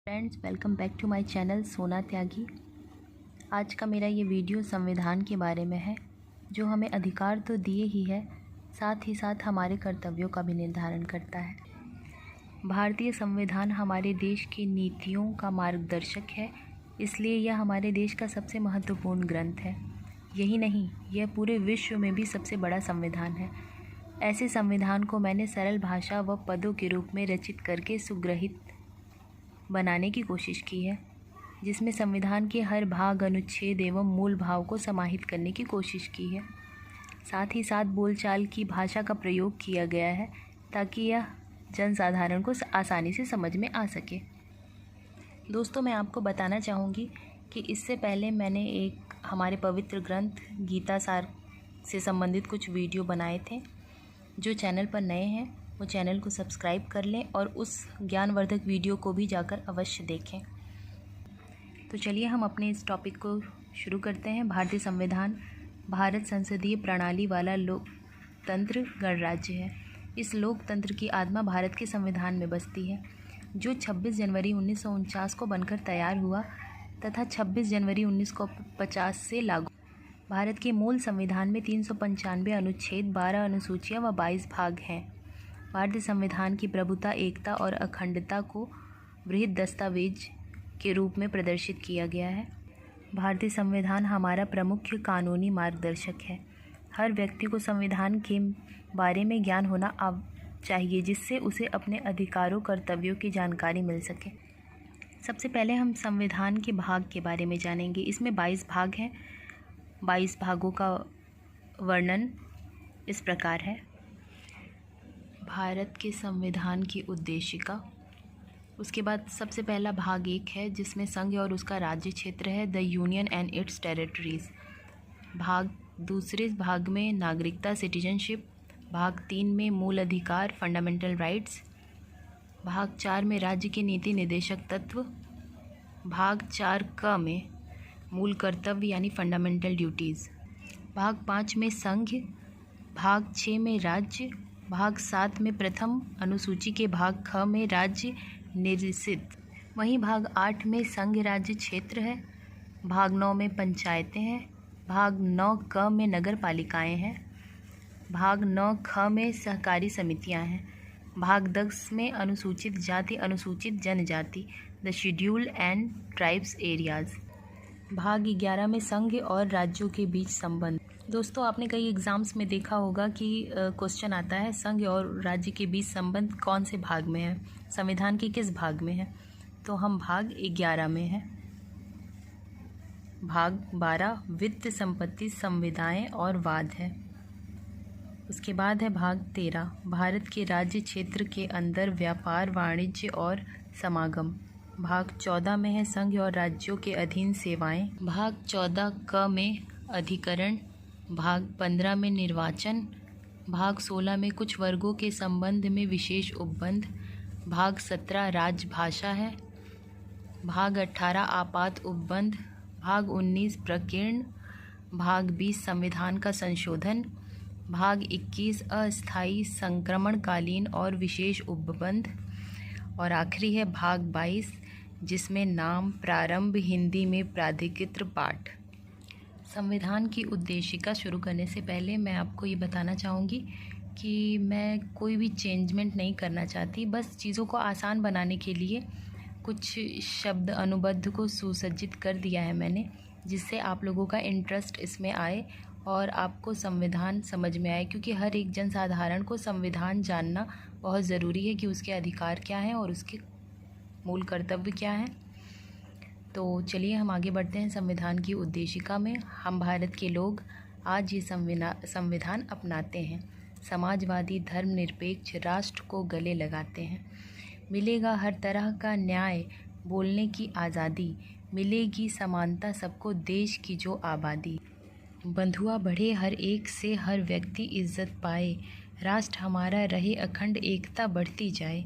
Friends, welcome back to my channel Sona Tyagi. आज का मेरा ये वीडियो संविधान के बारे में है, जो हमें अधिकार तो दिए ही है, साथ ही साथ हमारे कर्तव्यों का भी निर्धारण करता है। भारतीय संविधान हमारे देश की नीतियों का मार्गदर्शक है, इसलिए यह हमारे देश का सबसे महत्वपूर्ण ग्रंथ है। यही नहीं, यह पूरे विश्व में भी सबसे बड़ा संविधान है। ऐसे संविधान को मैंने सरल भाषा व पदों के रूप में रचित करके सुग्रहित बनाने की कोशिश की है, जिसमें संविधान के हर भाग, अनुच्छेद एवं मूल भाव को समाहित करने की कोशिश की है। साथ ही साथ बोलचाल की भाषा का प्रयोग किया गया है, ताकि यह जनसाधारण को आसानी से समझ में आ सके। दोस्तों, मैं आपको बताना चाहूँगी कि इससे पहले मैंने एक हमारे पवित्र ग्रंथ गीता सार से संबंधित कुछ वीडियो बनाए थे। जो चैनल पर नए हैं वो चैनल को सब्सक्राइब कर लें और उस ज्ञानवर्धक वीडियो को भी जाकर अवश्य देखें। तो चलिए हम अपने इस टॉपिक को शुरू करते हैं। भारतीय संविधान भारत संसदीय प्रणाली वाला लोकतंत्र गणराज्य है। इस लोकतंत्र की आत्मा भारत के संविधान में बसती है, जो 26 जनवरी 1949 को बनकर तैयार हुआ तथा 26 जनवरी 1950 से लागू। भारत के मूल संविधान में 395 अनुच्छेद, 12 अनुसूचियाँ व 22 भाग हैं। भारतीय संविधान की प्रभुता, एकता और अखंडता को बृहद दस्तावेज के रूप में प्रदर्शित किया गया है। भारतीय संविधान हमारा प्रमुख कानूनी मार्गदर्शक है। हर व्यक्ति को संविधान के बारे में ज्ञान होना चाहिए, जिससे उसे अपने अधिकारों, कर्तव्यों की जानकारी मिल सके। सबसे पहले हम संविधान के भाग के बारे में जानेंगे। इसमें 22 भाग हैं। 22 भागों का वर्णन इस प्रकार है। भारत के संविधान की उद्देशिका। उसके बाद सबसे पहला भाग 1 है, जिसमें संघ और उसका राज्य क्षेत्र है, the union and it's territories. दूसरे भाग में नागरिकता, सिटीजनशिप। भाग 3 में मूल अधिकार, फंडामेंटल राइट्स। भाग 4 में राज्य की नीति निर्देशक तत्व। भाग 4 में मूल कर्तव्य यानी फंडामेंटल ड्यूटीज़। भाग 5 में संघ। भाग 6 में राज्य। भाग 7 में प्रथम अनुसूची के भाग ख में राज्य निर्दिष्ट। वहीं भाग 8 में संघ राज्य क्षेत्र है। भाग 9 में पंचायतें हैं। भाग 9 क में नगर पालिकाएँ हैं। भाग 9 ख में सहकारी समितियां हैं। भाग 10 में अनुसूचित जाति, अनुसूचित जनजाति, the scheduled and tribes areas. भाग 11 में संघ और राज्यों के बीच संबंध। दोस्तों, आपने कई एग्ज़ाम्स में देखा होगा कि क्वेश्चन आता है, संघ और राज्य के बीच संबंध कौन से भाग में है, संविधान के किस भाग में है। तो हम भाग 11 में हैं। भाग 12 वित्त, संपत्ति, संविदाएं और वाद है। उसके बाद है भाग 13 भारत के राज्य क्षेत्र के अंदर व्यापार, वाणिज्य और समागम। भाग 14 में है संघ और राज्यों के अधीन सेवाएं। भाग 14 क में अधिकरण। भाग 15 में निर्वाचन। भाग 16 में कुछ वर्गों के संबंध में विशेष उपबंध। भाग 17 राजभाषा है। भाग 18 आपात उपबंध। भाग 19 प्रकीर्ण। भाग 20 संविधान का संशोधन। भाग 21 अस्थायी, संक्रमणकालीन और विशेष उपबंध। और आखिरी है भाग 22, जिसमें नाम, प्रारंभ, हिंदी में प्राधिकृत पाठ। संविधान की उद्देशिका शुरू करने से पहले मैं आपको ये बताना चाहूँगी कि मैं कोई भी चेंजमेंट नहीं करना चाहती। बस चीज़ों को आसान बनाने के लिए कुछ शब्द अनुबंध को सुसज्जित कर दिया है मैंने, जिससे आप लोगों का इंटरेस्ट इसमें आए और आपको संविधान समझ में आए, क्योंकि हर एक जनसाधारण को संविधान जानना बहुत ज़रूरी है कि उसके अधिकार क्या हैं और उसके मूल कर्तव्य क्या हैं। तो चलिए हम आगे बढ़ते हैं संविधान की उद्देशिका में। हम भारत के लोग आज ये संविधान अपनाते हैं। समाजवादी, धर्मनिरपेक्ष राष्ट्र को गले लगाते हैं। मिलेगा हर तरह का न्याय, बोलने की आज़ादी, मिलेगी समानता सबको, देश की जो आबादी। बंधुआ बढ़े हर एक से, हर व्यक्ति इज्जत पाए, राष्ट्र हमारा रहे अखंड, एकता बढ़ती जाए।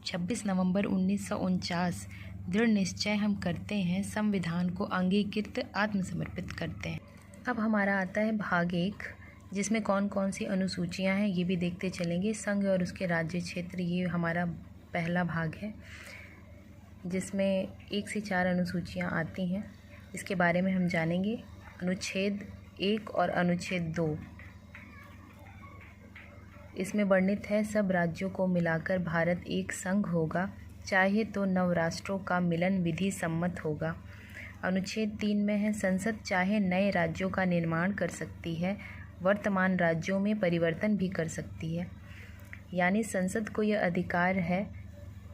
26 नवंबर 1949 दृढ़ निश्चय हम करते हैं, संविधान को अंगीकृत आत्मसमर्पित करते हैं। अब हमारा आता है भाग 1, जिसमें कौन कौन सी अनुसूचियां हैं ये भी देखते चलेंगे। संघ और उसके राज्य क्षेत्र, ये हमारा पहला भाग है। जिसमें 1 से 4 अनुसूचियाँ आती हैं। इसके बारे में हम जानेंगे। अनुच्छेद 1 और अनुच्छेद 2 इसमें वर्णित है, सब राज्यों को मिलाकर भारत एक संघ होगा, चाहे तो नव राष्ट्रों का मिलन विधि सम्मत होगा। अनुच्छेद 3 में है, संसद चाहे नए राज्यों का निर्माण कर सकती है, वर्तमान राज्यों में परिवर्तन भी कर सकती है। यानी संसद को यह अधिकार है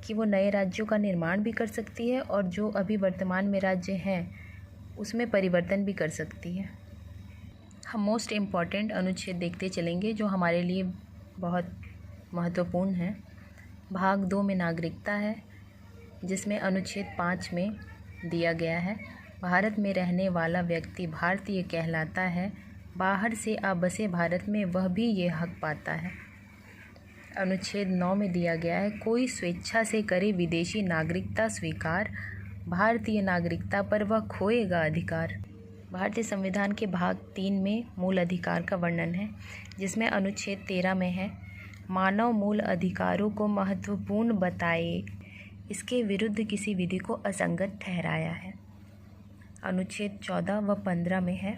कि वो नए राज्यों का निर्माण भी कर सकती है और जो अभी वर्तमान में राज्य हैं उसमें परिवर्तन भी कर सकती है। हम मोस्ट इम्पॉर्टेंट अनुच्छेद देखते चलेंगे जो हमारे लिए बहुत महत्वपूर्ण है। भाग 2 में नागरिकता है, जिसमें अनुच्छेद 5 में दिया गया है, भारत में रहने वाला व्यक्ति भारतीय कहलाता है, बाहर से आ बसे भारत में वह भी ये हक पाता है। अनुच्छेद 9 में दिया गया है, कोई स्वेच्छा से करे विदेशी नागरिकता स्वीकार, भारतीय नागरिकता पर वह खोएगा अधिकार। भारतीय संविधान के भाग 3 में मूल अधिकार का वर्णन है, जिसमें अनुच्छेद 13 में है, मानव मूल अधिकारों को महत्वपूर्ण बताए, इसके विरुद्ध किसी विधि को असंगत ठहराया है। अनुच्छेद 14 व 15 में है,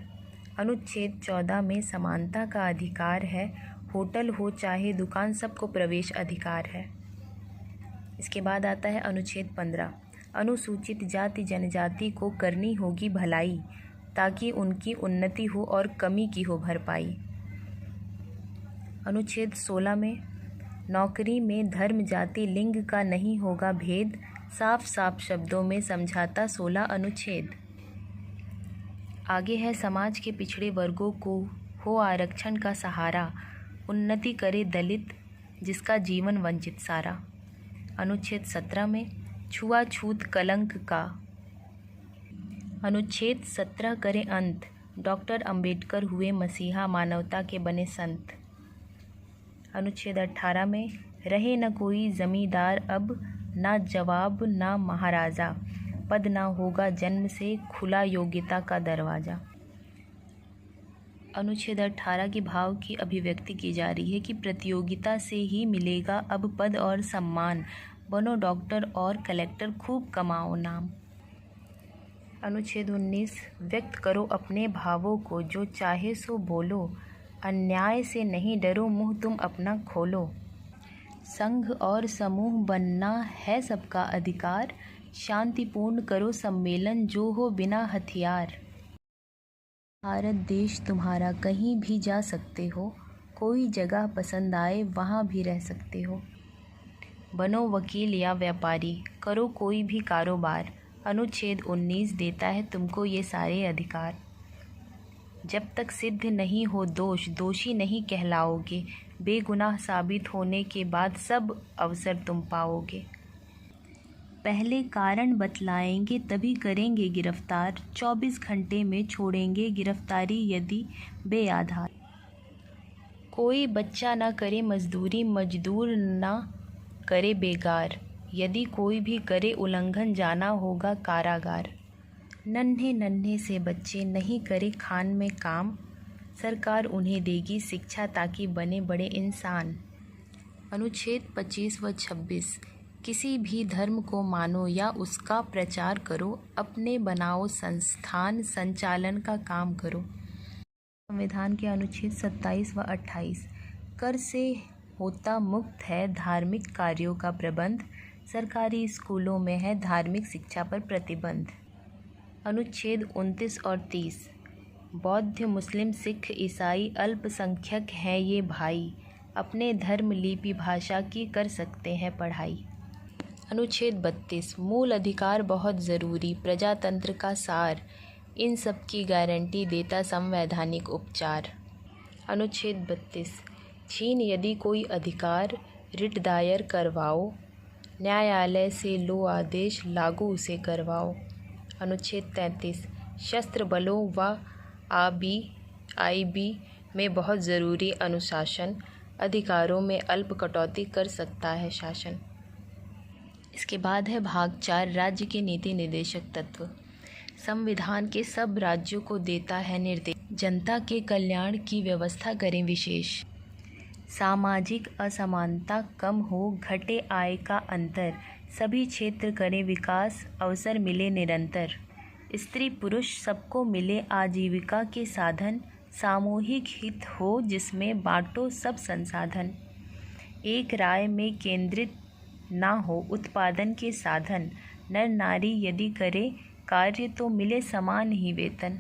अनुच्छेद 14 में समानता का अधिकार है, होटल हो चाहे दुकान सबको प्रवेश अधिकार है। इसके बाद आता है अनुच्छेद 15, अनुसूचित जाति जनजाति को करनी होगी भलाई, ताकि उनकी उन्नति हो और कमी की हो भरपाई। अनुच्छेद 16 में, नौकरी में धर्म जाति लिंग का नहीं होगा भेद, साफ साफ शब्दों में समझाता 16 अनुच्छेद। आगे है, समाज के पिछड़े वर्गों को हो आरक्षण का सहारा, उन्नति करे दलित जिसका जीवन वंचित सारा। अनुच्छेद 17 में, छुआछूत कलंक का अनुच्छेद 17 करे अंत, डॉक्टर अंबेडकर हुए मसीहा मानवता के बने संत। अनुच्छेद 18 में, रहे न कोई जमींदार अब, ना जवाब ना महाराजा, पद ना होगा जन्म से खुला योग्यता का दरवाज़ा। अनुच्छेद 18 की भाव की अभिव्यक्ति की जा रही है कि प्रतियोगिता से ही मिलेगा अब पद और सम्मान, बनो डॉक्टर और कलेक्टर खूब कमाओ नाम। अनुच्छेद 19, व्यक्त करो अपने भावों को, जो चाहे सो बोलो, अन्याय से नहीं डरो मुँह तुम अपना खोलो। संघ और समूह बनना है सबका अधिकार, शांतिपूर्ण करो सम्मेलन जो हो बिना हथियार। भारत देश तुम्हारा कहीं भी जा सकते हो, कोई जगह पसंद आए वहाँ भी रह सकते हो। बनो वकील या व्यापारी, करो कोई भी कारोबार, अनुच्छेद 19 देता है तुमको ये सारे अधिकार। जब तक सिद्ध नहीं हो दोष, दोषी नहीं कहलाओगे, बेगुनाह साबित होने के बाद सब अवसर तुम पाओगे। पहले कारण बतलाएंगे तभी करेंगे गिरफ्तार, 24 घंटे में छोड़ेंगे गिरफ्तारी यदि बेआधार। कोई बच्चा ना करे मजदूरी, मजदूर ना करे बेगार, यदि कोई भी करे उल्लंघन जाना होगा कारागार। नन्हे नन्हे से बच्चे नहीं करे खान में काम, सरकार उन्हें देगी शिक्षा ताकि बने बड़े इंसान। अनुच्छेद 25 व 26, किसी भी धर्म को मानो या उसका प्रचार करो, अपने बनाओ संस्थान संचालन का काम करो। संविधान के अनुच्छेद 27 व 28, कर से होता मुक्त है धार्मिक कार्यों का प्रबंध, सरकारी स्कूलों में है धार्मिक शिक्षा पर प्रतिबंध। अनुच्छेद 29 और 30, बौद्ध मुस्लिम सिख ईसाई अल्पसंख्यक हैं ये भाई, अपने धर्म लिपि भाषा की कर सकते हैं पढ़ाई। अनुच्छेद 32, मूल अधिकार बहुत ज़रूरी, प्रजातंत्र का सार, इन सब की गारंटी देता संवैधानिक उपचार। अनुच्छेद 32, छीन यदि कोई अधिकार, रिट दायर करवाओ, न्यायालय से लो आदेश लागू उसे करवाओ। अनुच्छेद 33, शस्त्र बलों व आईबी में बहुत ज़रूरी अनुशासन, अधिकारों में अल्प कटौती कर सकता है शासन। इसके बाद है भाग 4, राज्य के नीति निर्देशक तत्व। संविधान के सब राज्यों को देता है निर्देश, जनता के कल्याण की व्यवस्था करें विशेष, सामाजिक असमानता कम हो, घटे आय का अंतर, सभी क्षेत्र करें विकास, अवसर मिले निरंतर। स्त्री पुरुष सबको मिले आजीविका के साधन, सामूहिक हित हो जिसमें बांटो सब संसाधन। एक राय में केंद्रित ना हो उत्पादन के साधन, नर नारी यदि करे कार्य तो मिले समान ही वेतन।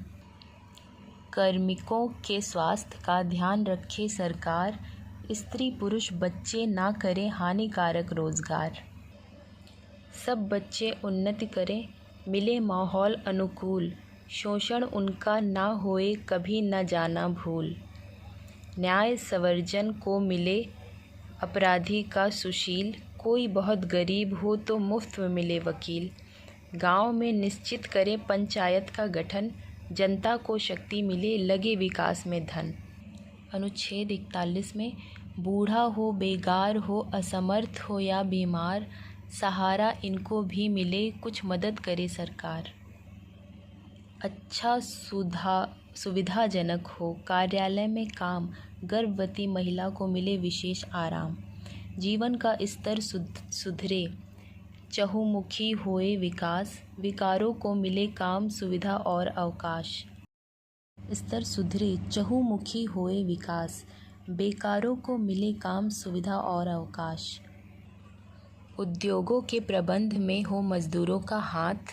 कार्मिकों के स्वास्थ्य का ध्यान रखे सरकार, स्त्री पुरुष बच्चे ना करें हानिकारक रोजगार। सब बच्चे उन्नति करें, मिले माहौल अनुकूल, शोषण उनका ना होए कभी न जाना भूल। न्याय संवर्जन को मिले अपराधी का सुशील, कोई बहुत गरीब हो तो मुफ्त में मिले वकील। गांव में निश्चित करें पंचायत का गठन, जनता को शक्ति मिले लगे विकास में धन। अनुच्छेद 41 में बूढ़ा हो, बेगार हो, असमर्थ हो या बीमार, सहारा इनको भी मिले कुछ मदद करे सरकार। अच्छा सुविधाजनक हो कार्यालय में काम, गर्भवती महिला को मिले विशेष आराम। जीवन का स्तर सुधरे, चहुमुखी होए विकास, विकारों को मिले काम सुविधा और अवकाश। स्तर सुधरे, चहुमुखी होए विकास, बेकारों को मिले काम सुविधा और अवकाश। उद्योगों के प्रबंध में हो मजदूरों का हाथ,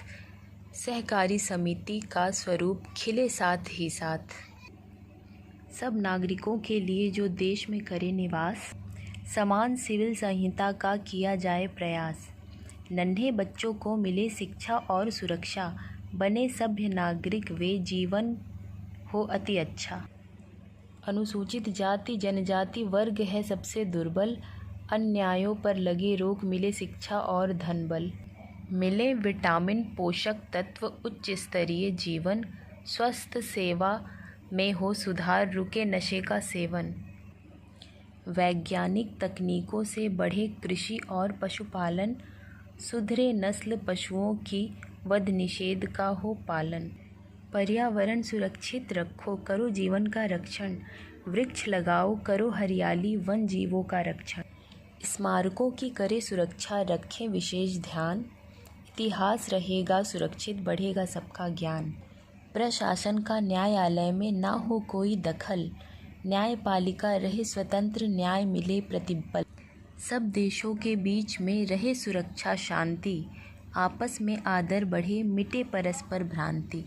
सहकारी समिति का स्वरूप खिले साथ ही साथ। सब नागरिकों के लिए जो देश में करे निवास, समान सिविल संहिता का किया जाए प्रयास। नन्हे बच्चों को मिले शिक्षा और सुरक्षा, बने सभ्य नागरिक वे जीवन हो अति अच्छा। अनुसूचित जाति जनजाति वर्ग है सबसे दुर्बल, अन्यायों पर लगे रोक मिले शिक्षा और धन बल। मिले विटामिन पोषक तत्व उच्च स्तरीय जीवन, स्वस्थ सेवा में हो सुधार रुके नशे का सेवन। वैज्ञानिक तकनीकों से बढ़े कृषि और पशुपालन, सुधरे नस्ल पशुओं की वध निषेध का हो पालन। पर्यावरण सुरक्षित रखो करो जीवन का रक्षण, वृक्ष लगाओ करो हरियाली वन जीवों का रक्षण। स्मारकों की करे सुरक्षा रखें विशेष ध्यान, इतिहास रहेगा सुरक्षित बढ़ेगा सबका ज्ञान। प्रशासन का न्यायालय में ना हो कोई दखल, न्यायपालिका रहे स्वतंत्र न्याय मिले प्रतिबल। सब देशों के बीच में रहे सुरक्षा शांति, आपस में आदर बढ़े मिटे परस्पर भ्रांति।